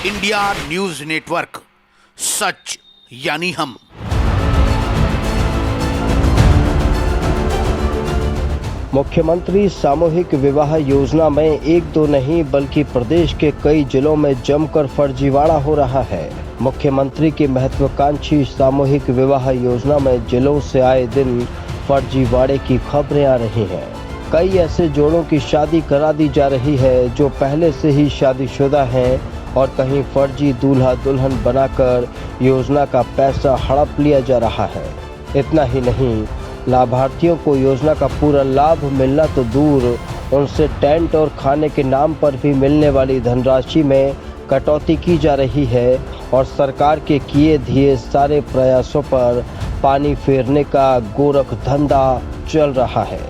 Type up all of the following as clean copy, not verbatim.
India news network, सच यानी हम। मुख्यमंत्री सामूहिक विवाह योजना में एक दो नहीं बल्कि प्रदेश के कई जिलों में जमकर फर्जीवाड़ा हो रहा है। मुख्यमंत्री की महत्वाकांक्षी सामूहिक विवाह योजना में जिलों से आए दिन फर्जीवाड़े की खबरें आ रही हैं। कई ऐसे जोड़ों की शादी करा दी जा रही है जो पहले से ही शादीशुदा हैं और कहीं फर्जी दूल्हा दुल्हन बनाकर योजना का पैसा हड़प लिया जा रहा है। इतना ही नहीं, लाभार्थियों को योजना का पूरा लाभ मिलना तो दूर, उनसे टेंट और खाने के नाम पर भी मिलने वाली धनराशि में कटौती की जा रही है और सरकार के किए दिए सारे प्रयासों पर पानी फेरने का गोरख धंधा चल रहा है।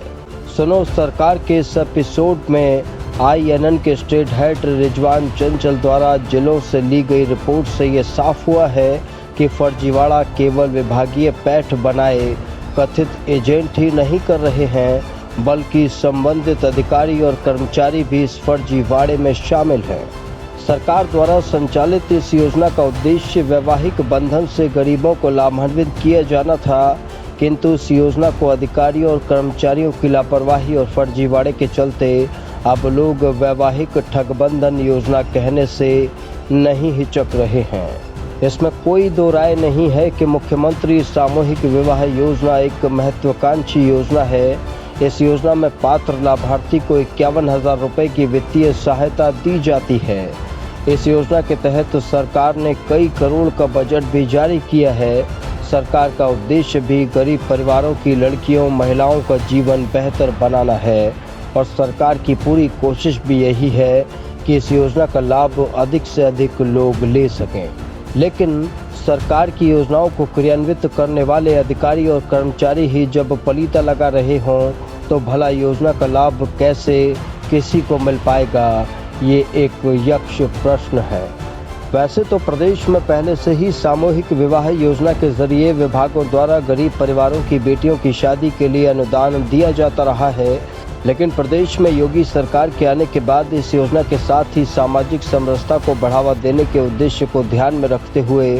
सुनो सरकार के इस एपिसोड में INN के स्टेट हेड रिजवान चंचल द्वारा जिलों से ली गई रिपोर्ट से ये साफ हुआ है कि फर्जीवाड़ा केवल विभागीय पैठ बनाए कथित एजेंट ही नहीं कर रहे हैं, बल्कि संबंधित अधिकारी और कर्मचारी भी इस फर्जीवाड़े में शामिल हैं। सरकार द्वारा संचालित इस योजना का उद्देश्य वैवाहिक बंधन से गरीबों को लाभान्वित किया जाना था, किंतु इस योजना को अधिकारियों और कर्मचारियों की लापरवाही और फर्जीवाड़े के चलते अब लोग वैवाहिक ठगबंधन योजना कहने से नहीं हिचक रहे हैं। इसमें कोई दो राय नहीं है कि मुख्यमंत्री सामूहिक विवाह योजना एक महत्वाकांक्षी योजना है। इस योजना में पात्र लाभार्थी को 51,000 रुपये की वित्तीय सहायता दी जाती है। इस योजना के तहत सरकार ने कई करोड़ का बजट भी जारी किया है। सरकार का उद्देश्य भी गरीब परिवारों की लड़कियों महिलाओं का जीवन बेहतर बनाना है और सरकार की पूरी कोशिश भी यही है कि इस योजना का लाभ अधिक से अधिक लोग ले सकें। लेकिन सरकार की योजनाओं को क्रियान्वित करने वाले अधिकारी और कर्मचारी ही जब पलीता लगा रहे हों तो भला योजना का लाभ कैसे किसी को मिल पाएगा, ये एक यक्ष प्रश्न है। वैसे तो प्रदेश में पहले से ही सामूहिक विवाह योजना के जरिए विभागों द्वारा गरीब परिवारों की बेटियों की शादी के लिए अनुदान दिया जाता रहा है, लेकिन प्रदेश में योगी सरकार के आने के बाद इस योजना के साथ ही सामाजिक समरसता को बढ़ावा देने के उद्देश्य को ध्यान में रखते हुए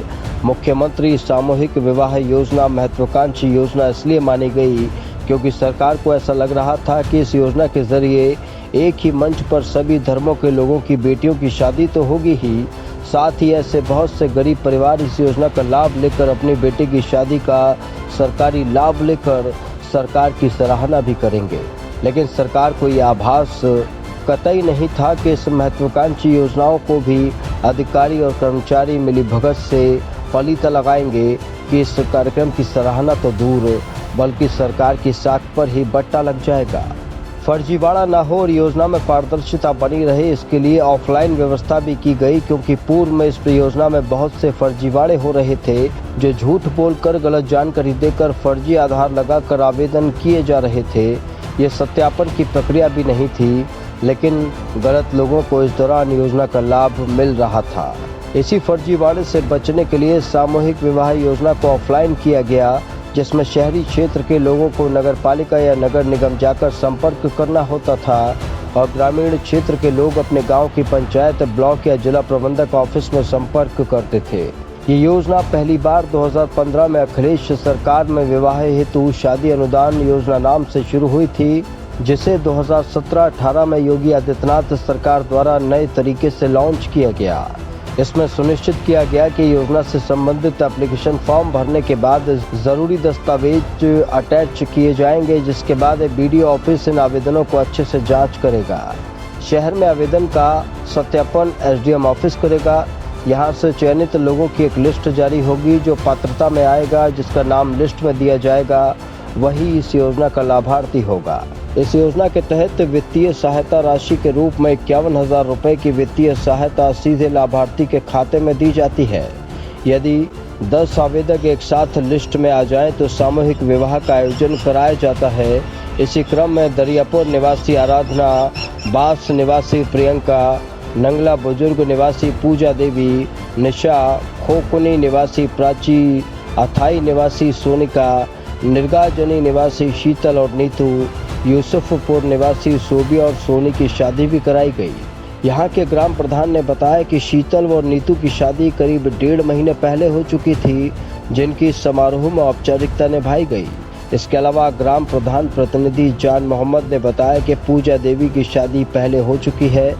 मुख्यमंत्री सामूहिक विवाह योजना महत्वाकांक्षी योजना इसलिए मानी गई क्योंकि सरकार को ऐसा लग रहा था कि इस योजना के जरिए एक ही मंच पर सभी धर्मों के लोगों की बेटियों की शादी तो होगी ही, साथ ही ऐसे बहुत से गरीब परिवार इस योजना का लाभ लेकर अपनी बेटी की शादी का सरकारी लाभ लेकर सरकार की सराहना भी करेंगे। लेकिन सरकार को यह आभास कतई नहीं था कि इस महत्वाकांक्षी योजनाओं को भी अधिकारी और कर्मचारी मिलीभगत से पलीता लगाएंगे कि इस कार्यक्रम की सराहना तो दूर बल्कि सरकार की साख पर ही बट्टा लग जाएगा। फर्जीवाड़ा न हो और योजना में पारदर्शिता बनी रहे, इसके लिए ऑफलाइन व्यवस्था भी की गई क्योंकि पूर्व में इस योजना में बहुत से फर्जीवाड़े हो रहे थे जो झूठ बोलकर गलत जानकारी देकर फर्जी आधार लगाकर आवेदन किए जा रहे थे। ये सत्यापन की प्रक्रिया भी नहीं थी, लेकिन गलत लोगों को इस दौरान योजना का लाभ मिल रहा था। इसी फर्जीवाड़े से बचने के लिए सामूहिक विवाह योजना को ऑफलाइन किया गया, जिसमें शहरी क्षेत्र के लोगों को नगरपालिका या नगर निगम जाकर संपर्क करना होता था और ग्रामीण क्षेत्र के लोग अपने गांव की पंचायत, ब्लॉक या जिला प्रबंधक ऑफिस में संपर्क करते थे। ये योजना पहली बार 2015 में अखिलेश सरकार में विवाह हेतु शादी अनुदान योजना नाम से शुरू हुई थी, जिसे 2017-18 में योगी आदित्यनाथ सरकार द्वारा नए तरीके से लॉन्च किया गया। इसमें सुनिश्चित किया गया कि योजना से संबंधित एप्लीकेशन फॉर्म भरने के बाद जरूरी दस्तावेज अटैच किए जाएंगे, जिसके बाद BDO ऑफिस इन आवेदनों को अच्छे से जांच करेगा। शहर में आवेदन का सत्यापन SDM ऑफिस करेगा। यहाँ से चयनित लोगों की एक लिस्ट जारी होगी जो पात्रता में आएगा, जिसका नाम लिस्ट में दिया जाएगा, वही इस योजना का लाभार्थी होगा। इस योजना के तहत वित्तीय सहायता राशि के रूप में 51,000 रुपये की वित्तीय सहायता सीधे लाभार्थी के खाते में दी जाती है। यदि 10 आवेदक एक साथ लिस्ट में आ जाएं तो सामूहिक विवाह का आयोजन कराया जाता है। इसी क्रम में दरियापुर निवासी आराधना, बास निवासी प्रियंका, नंगला बुजुर्ग निवासी पूजा देवी, निशा, खोकुनी निवासी प्राची, अथाई निवासी सोनिका, निर्गाजनी निवासी शीतल और नीतू, यूसुफपुर निवासी सोबिया और सोनी की शादी भी कराई गई। यहाँ के ग्राम प्रधान ने बताया कि शीतल और नीतू की शादी करीब 1.5 महीने पहले हो चुकी थी, जिनकी समारोह में औपचारिकता निभाई गई। इसके अलावा ग्राम प्रधान प्रतिनिधि जान मोहम्मद ने बताया कि पूजा देवी की शादी पहले हो चुकी है,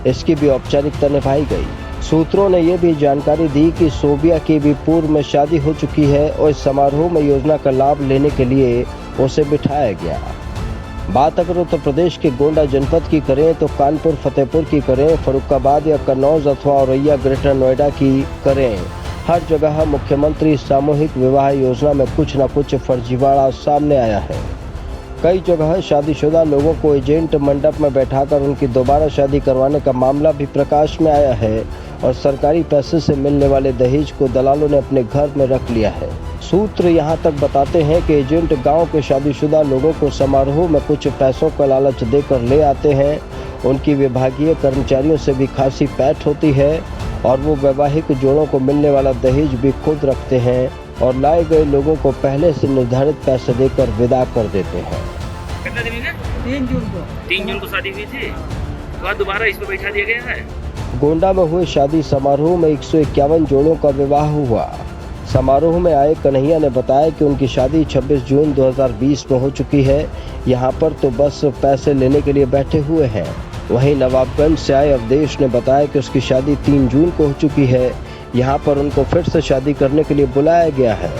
इसकी भी औपचारिकता निभाई गई। सूत्रों ने यह भी जानकारी दी कि सोबिया की भी पूर्व में शादी हो चुकी है और इस समारोह में योजना का लाभ लेने के लिए उसे बिठाया गया। बात अगर उत्तर प्रदेश के गोंडा जनपद की करें तो कानपुर, फतेहपुर की करें, फरुखाबाद या कन्नौज अथवा औरैया, ग्रेटर नोएडा की करें, हर जगह मुख्यमंत्री सामूहिक विवाह योजना में कुछ न कुछ फर्जीवाड़ा सामने आया है। कई जगह शादीशुदा लोगों को एजेंट मंडप में बैठाकर उनकी दोबारा शादी करवाने का मामला भी प्रकाश में आया है और सरकारी पैसे से मिलने वाले दहेज को दलालों ने अपने घर में रख लिया है। सूत्र यहां तक बताते हैं कि एजेंट गांव के शादीशुदा लोगों को समारोह में कुछ पैसों का लालच देकर ले आते हैं। उनकी विभागीय कर्मचारियों से भी खासी पैठ होती है और वो वैवाहिक जोड़ों को मिलने वाला दहेज भी खुद रखते हैं और लाए गए लोगों को पहले से निर्धारित पैसे देकर विदा कर देते हैं। कितना दिन में? 3 जून को शादी हुई थी, तो बाद दोबारा इस पर बैठा दिया गया है। गोंडा में हुए शादी समारोह में 151 जोड़ों का विवाह हुआ। समारोह में आए कन्हैया ने बताया कि उनकी शादी 26 जून 2020 में हो चुकी है। यहाँ पर तो बस पैसे लेने के लिए बैठे हुए हैं। वहीं नवाबगंज से आए अवधेश ने बताया कि उसकी शादी 3 जून को हो चुकी है। यहाँ पर उनको फिर से शादी करने के लिए बुलाया गया है।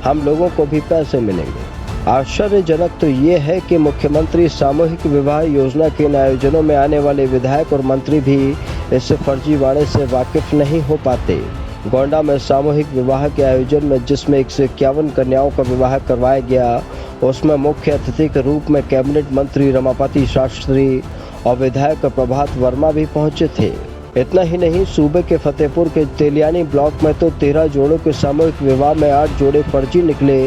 हम लोगों को भी पैसे मिलेंगे। आश्चर्यजनक तो ये है कि मुख्यमंत्री सामूहिक विवाह योजना के इन आयोजनों में आने वाले विधायक और मंत्री भी इस फर्जीवाड़े से वाकिफ नहीं हो पाते। गोंडा में सामूहिक विवाह के आयोजन में जिसमें 151 कन्याओं का विवाह करवाया गया, उसमें मुख्य अतिथि के रूप में कैबिनेट मंत्री रमापति शास्त्री और विधायक प्रभात वर्मा भी पहुंचे थे। इतना ही नहीं, सूबे के फतेहपुर के तेलियानी ब्लॉक में तो 13 जोड़ों के सामूहिक विवाह में 8 जोड़े फर्जी निकले।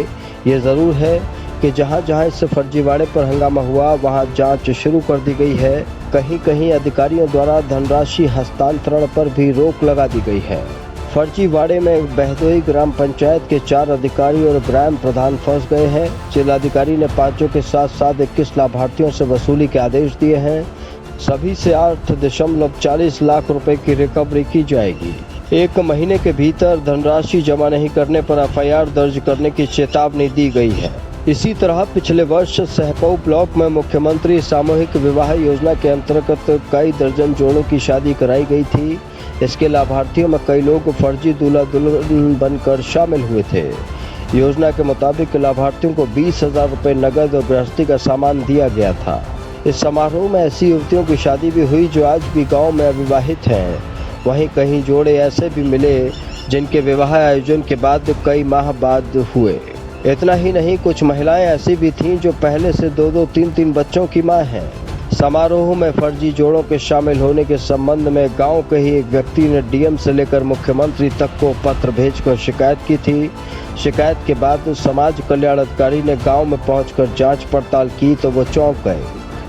ये जरूर है कि जहां जहां इस फर्जीवाड़े पर हंगामा हुआ वहां जांच शुरू कर दी गई है। कहीं कहीं अधिकारियों द्वारा धनराशि हस्तांतरण पर भी रोक लगा दी गई है। फर्जीवाड़े में बहदोई ग्राम पंचायत के 4 अधिकारी और ग्राम प्रधान फंस गए हैं। जिलाधिकारी ने 5 के साथ साथ 21 लाभार्थियों से वसूली के आदेश दिए हैं। सभी से 8.40 लाख रुपए की रिकवरी की जाएगी। 1 महीने के भीतर धनराशि जमा नहीं करने पर एफआईआर दर्ज करने की चेतावनी दी गई है। इसी तरह पिछले वर्ष सहपऊ ब्लॉक में मुख्यमंत्री सामूहिक विवाह योजना के अंतर्गत कई दर्जन जोड़ों की शादी कराई गई थी। इसके लाभार्थियों में कई लोग फर्जी दूल्हा दुल्हन बनकर शामिल हुए थे। योजना के मुताबिक लाभार्थियों को 20,000 रुपये नकद और गृहस्थी का सामान दिया गया था। इस समारोह में ऐसी युवतियों की शादी भी हुई जो आज भी गांव में अविवाहित हैं। वहीं कहीं जोड़े ऐसे भी मिले जिनके विवाह आयोजन के बाद कई माह बाद हुए। इतना ही नहीं, कुछ महिलाएं ऐसी भी थीं जो पहले से 2-2, 3-3 बच्चों की मां हैं। समारोह में फर्जी जोड़ों के शामिल होने के संबंध में गांव के ही एक व्यक्ति ने डीएम से लेकर मुख्यमंत्री तक को पत्र भेजकर शिकायत की थी। शिकायत के बाद समाज कल्याण अधिकारी ने गांव में पहुंचकर जांच पड़ताल की तो वो चौंक गए।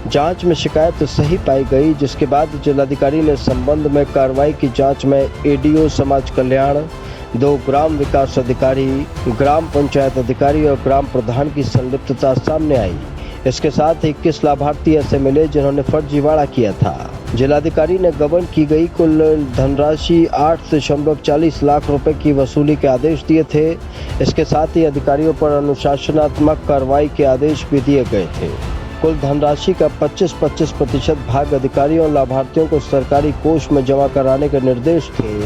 जांच में शिकायत सही पाई गई, जिसके बाद जिलाधिकारी ने संबंध में कार्रवाई की। जांच में एडीओ समाज कल्याण, 2 ग्राम विकास अधिकारी, ग्राम पंचायत अधिकारी और ग्राम प्रधान की संलिप्तता सामने आई। इसके साथ 21 लाभार्थी ऐसे मिले जिन्होंने फर्जीवाड़ा किया था। जिलाधिकारी ने गबन की गई कुल धनराशि 8.40 लाख रुपए की वसूली के आदेश दिए थे। इसके साथ ही अधिकारियों पर अनुशासनात्मक कार्रवाई के आदेश भी दिए गए थे। कुल धनराशि का 25% भाग अधिकारियों और लाभार्थियों को सरकारी कोष में जमा कराने के निर्देश थे।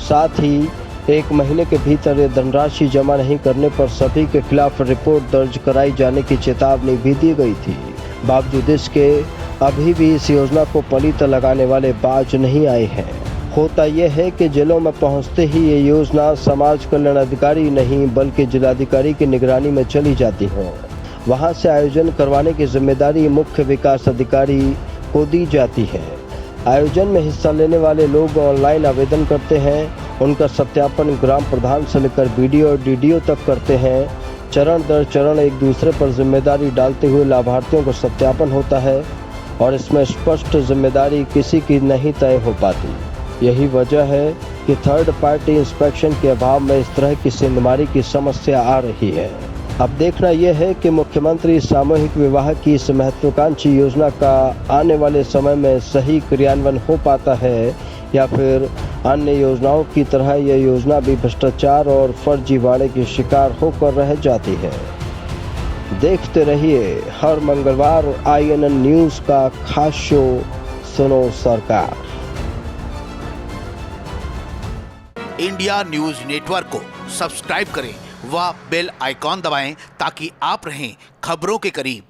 साथ ही 1 महीने के भीतर ये धनराशि जमा नहीं करने पर सभी के खिलाफ रिपोर्ट दर्ज कराई जाने की चेतावनी भी दी गई थी। बावजूद इसके अभी भी इस योजना को पलीत लगाने वाले बाज नहीं आए हैं। होता यह है कि जिलों में पहुंचते ही ये योजना समाज कल्याण अधिकारी नहीं बल्कि जिलाधिकारी की निगरानी में चली जाती है। वहां से आयोजन करवाने की जिम्मेदारी मुख्य विकास अधिकारी को दी जाती है। आयोजन में हिस्सा लेने वाले लोग ऑनलाइन आवेदन करते हैं। उनका सत्यापन ग्राम प्रधान से लेकर बीडीओ और डीडीओ तक करते हैं। चरण दर चरण एक दूसरे पर जिम्मेदारी डालते हुए लाभार्थियों को सत्यापन होता है और इसमें स्पष्ट जिम्मेदारी किसी की नहीं तय हो पाती। यही वजह है कि थर्ड पार्टी इंस्पेक्शन के अभाव में इस तरह की सेंधमारी की समस्या आ रही है। अब देखना यह है कि मुख्यमंत्री सामूहिक विवाह की इस महत्वाकांक्षी योजना का आने वाले समय में सही क्रियान्वयन हो पाता है या फिर अन्य योजनाओं की तरह यह योजना भी भ्रष्टाचार और फर्जीवाड़े की शिकार होकर रह जाती है। देखते रहिए हर मंगलवार INN न्यूज़ का खास शो सुनो सरकार। इंडिया न्यूज नेटवर्क को सब्सक्राइब करें व बेल आइकॉन दबाएं ताकि आप रहें खबरों के करीब।